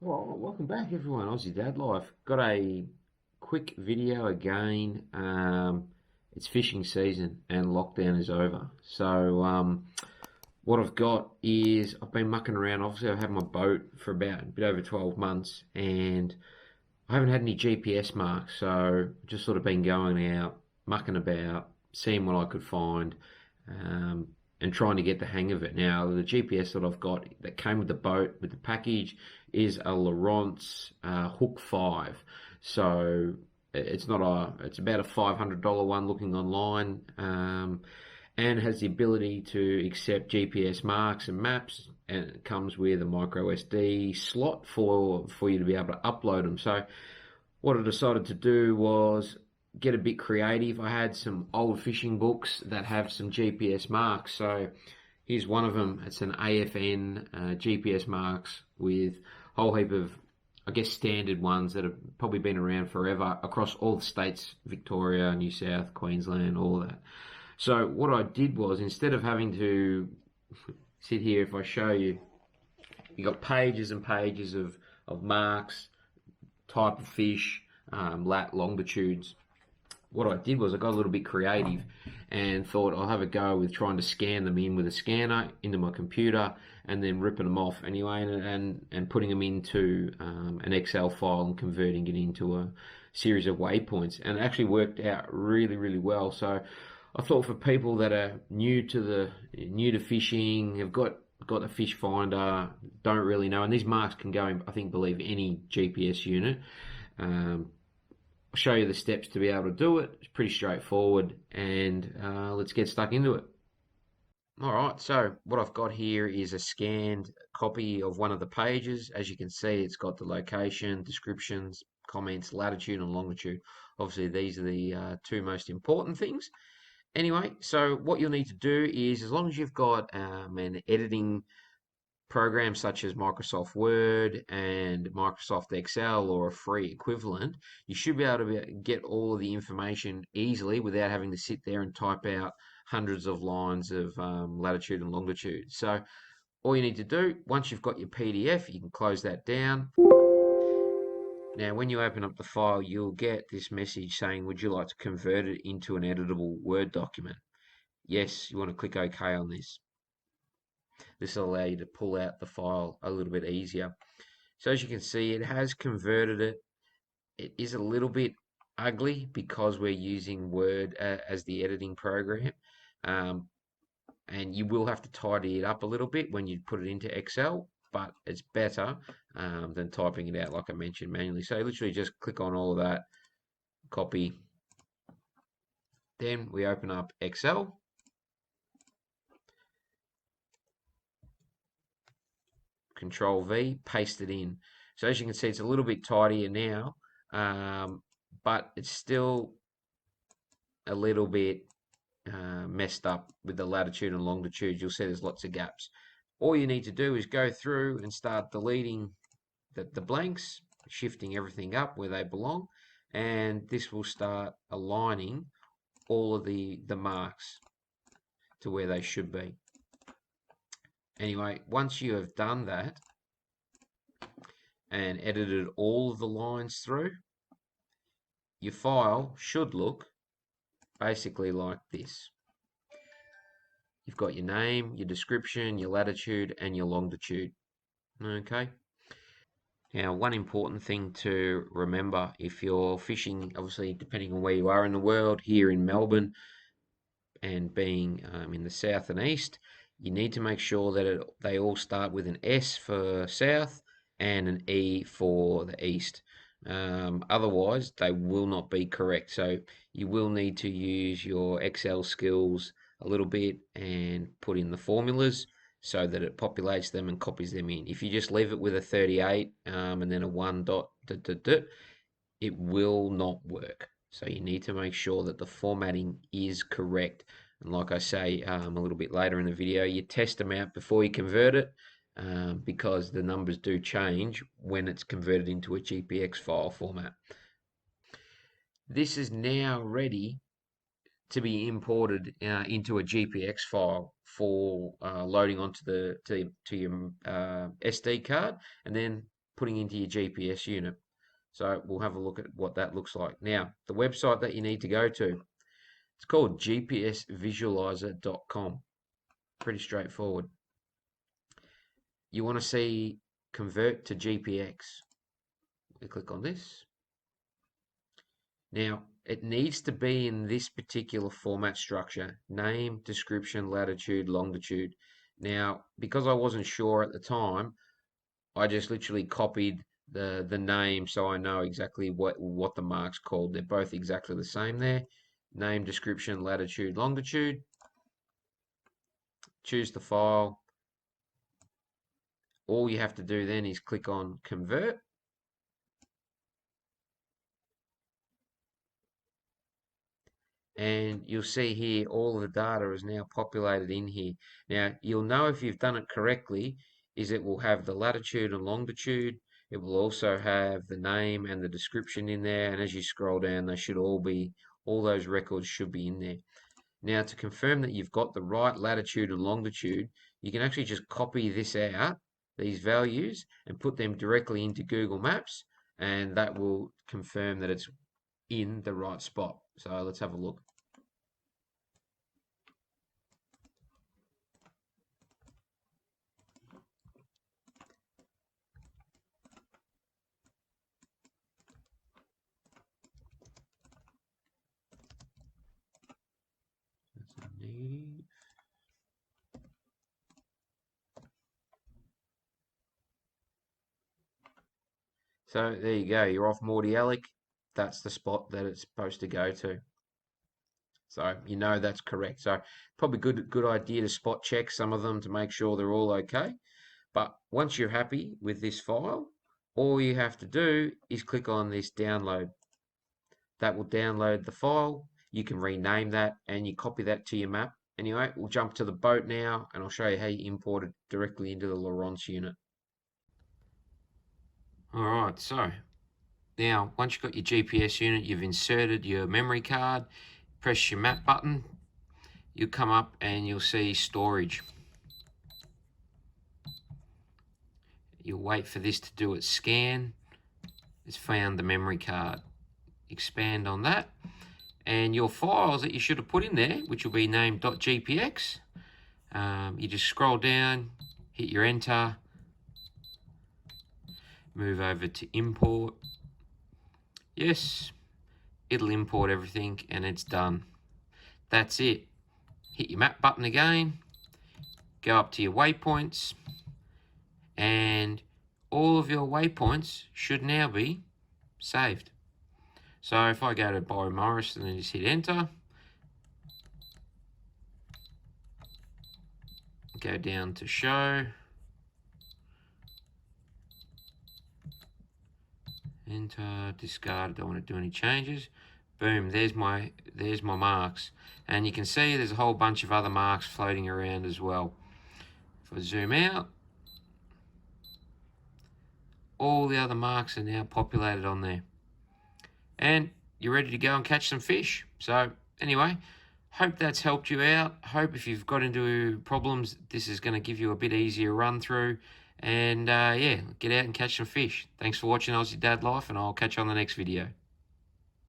Well, welcome back everyone, Aussie Dad Life. Got a quick video again. It's fishing season and lockdown is over. So what I've got is I've been mucking around. Obviously, I've had my boat for about a bit over 12 months and I haven't had any GPS marks. So just sort of been going out, mucking about, seeing what I could find. Um, and trying to get the hang of it. Now, the GPS that I've got that came with the boat, with the package, is a Lowrance Hook 5. So it's not it's about a $500 one looking online, and has the ability to accept GPS marks and maps, and it comes with a micro SD slot for you to be able to upload them. So what I decided to do was get a bit creative. I had some old fishing books that have some GPS marks. So here's one of them. It's an AFN GPS marks with a whole heap of, I guess, standard ones that have probably been around forever across all the states, Victoria, New South, Queensland, all of that. So what I did was, instead of having to sit here, if I show you, you got pages and pages of marks, type of fish, longitudes. What I did was I got a little bit creative and thought I'll have a go with trying to scan them in with a scanner into my computer and then ripping them off anyway, and putting them into an Excel file and converting it into a series of waypoints, and it actually worked out really, really well. So I thought for people that are new to fishing, have got the fish finder, don't really know, and these marks can go in, I think, believe any GPS unit. Um, I'll show you the steps to be able to do it. It's pretty straightforward, and let's get stuck into it. All right, so what I've got here is a scanned copy of one of the pages. As you can see, it's got the location, descriptions, comments, latitude and longitude. Obviously, these are the two most important things. Anyway, so what you'll need to do is, as long as you've got an editing programs such as Microsoft Word and Microsoft Excel or a free equivalent, you should be able to get all of the information easily without having to sit there and type out hundreds of lines of latitude and longitude. So all you need to do, once you've got your PDF, you can close that down. Now, when you open up the file, you'll get this message saying, would you like to convert it into an editable Word document? Yes, you want to click OK on this. This will allow you to pull out the file a little bit easier. So as you can see, it has converted it. It is a little bit ugly because we're using Word as the editing program. Um, and you will have to tidy it up a little bit when you put it into Excel, but it's better than typing it out, like I mentioned, manually. So literally just click on all of that, copy. Then we open up Excel. Control V, paste it in. So as you can see, it's a little bit tidier now, but it's still a little bit messed up with the latitude and longitude. You'll see there's lots of gaps. All you need to do is go through and start deleting the blanks, shifting everything up where they belong, and this will start aligning all of the marks to where they should be. Anyway, once you have done that and edited all of the lines through, your file should look basically like this. You've got your name, your description, your latitude, and your longitude. Okay. Now, one important thing to remember if you're fishing, obviously, depending on where you are in the world, here in Melbourne and being in the south and east, you need to make sure that they all start with an S for south and an E for the east. Otherwise, they will not be correct. So you will need to use your Excel skills a little bit and put in the formulas so that it populates them and copies them in. If you just leave it with a 38 and then a 1 dot, it will not work. So you need to make sure that the formatting is correct. And like I say a little bit later in the video, you test them out before you convert it, because the numbers do change when it's converted into a GPX file format. This is now ready to be imported into a GPX file for loading onto to your SD card, and then putting into your GPS unit. So we'll have a look at what that looks like. Now, the website that you need to go to, it's called gpsvisualizer.com. Pretty straightforward. You want to see convert to GPX. We click on this. Now, it needs to be in this particular format structure: name, description, latitude, longitude. Now, because I wasn't sure at the time, I just literally copied the name so I know exactly what the mark's called. They're both exactly the same there. Name, description, latitude, longitude. Choose the file. All you have to do then is click on convert. And you'll see here all of the data is now populated in here. Now, you'll know if you've done it correctly is it will have the latitude and longitude. It will also have the name and the description in there. And as you scroll down, they should all those records should be in there. Now, to confirm that you've got the right latitude and longitude, you can actually just copy this out, these values, and put them directly into Google Maps, and that will confirm that it's in the right spot. So let's have a look. That's a negative. So there you go. You're off Mordialloc. That's the spot that it's supposed to go to. So you know that's correct. So probably good idea to spot check some of them to make sure they're all okay. But once you're happy with this file, all you have to do is click on this download. That will download the file. You can rename that and you copy that to your map. Anyway, we'll jump to the boat now and I'll show you how you import it directly into the Lowrance unit. All right, so now once you've got your GPS unit, you've inserted your memory card, press your map button, you'll come up and you'll see storage. You'll wait for this to do its scan. It's found the memory card. Expand on that. And your files that you should have put in there, which will be named .gpx, you just scroll down, hit your enter, move over to import. Yes, it'll import everything and it's done. That's it. Hit your map button again, go up to your waypoints, and all of your waypoints should now be saved. So if I go to Borrow Morris and then just hit enter, go down to show, enter, discard, don't want to do any changes. Boom, there's my marks. And you can see there's a whole bunch of other marks floating around as well. If I zoom out, all the other marks are now populated on there. And you're ready to go and catch some fish. So anyway, hope that's helped you out. Hope if you've got into problems, this is going to give you a bit easier run through. And yeah, get out and catch some fish. Thanks for watching Aussie Dad Life, and I'll catch you on the next video.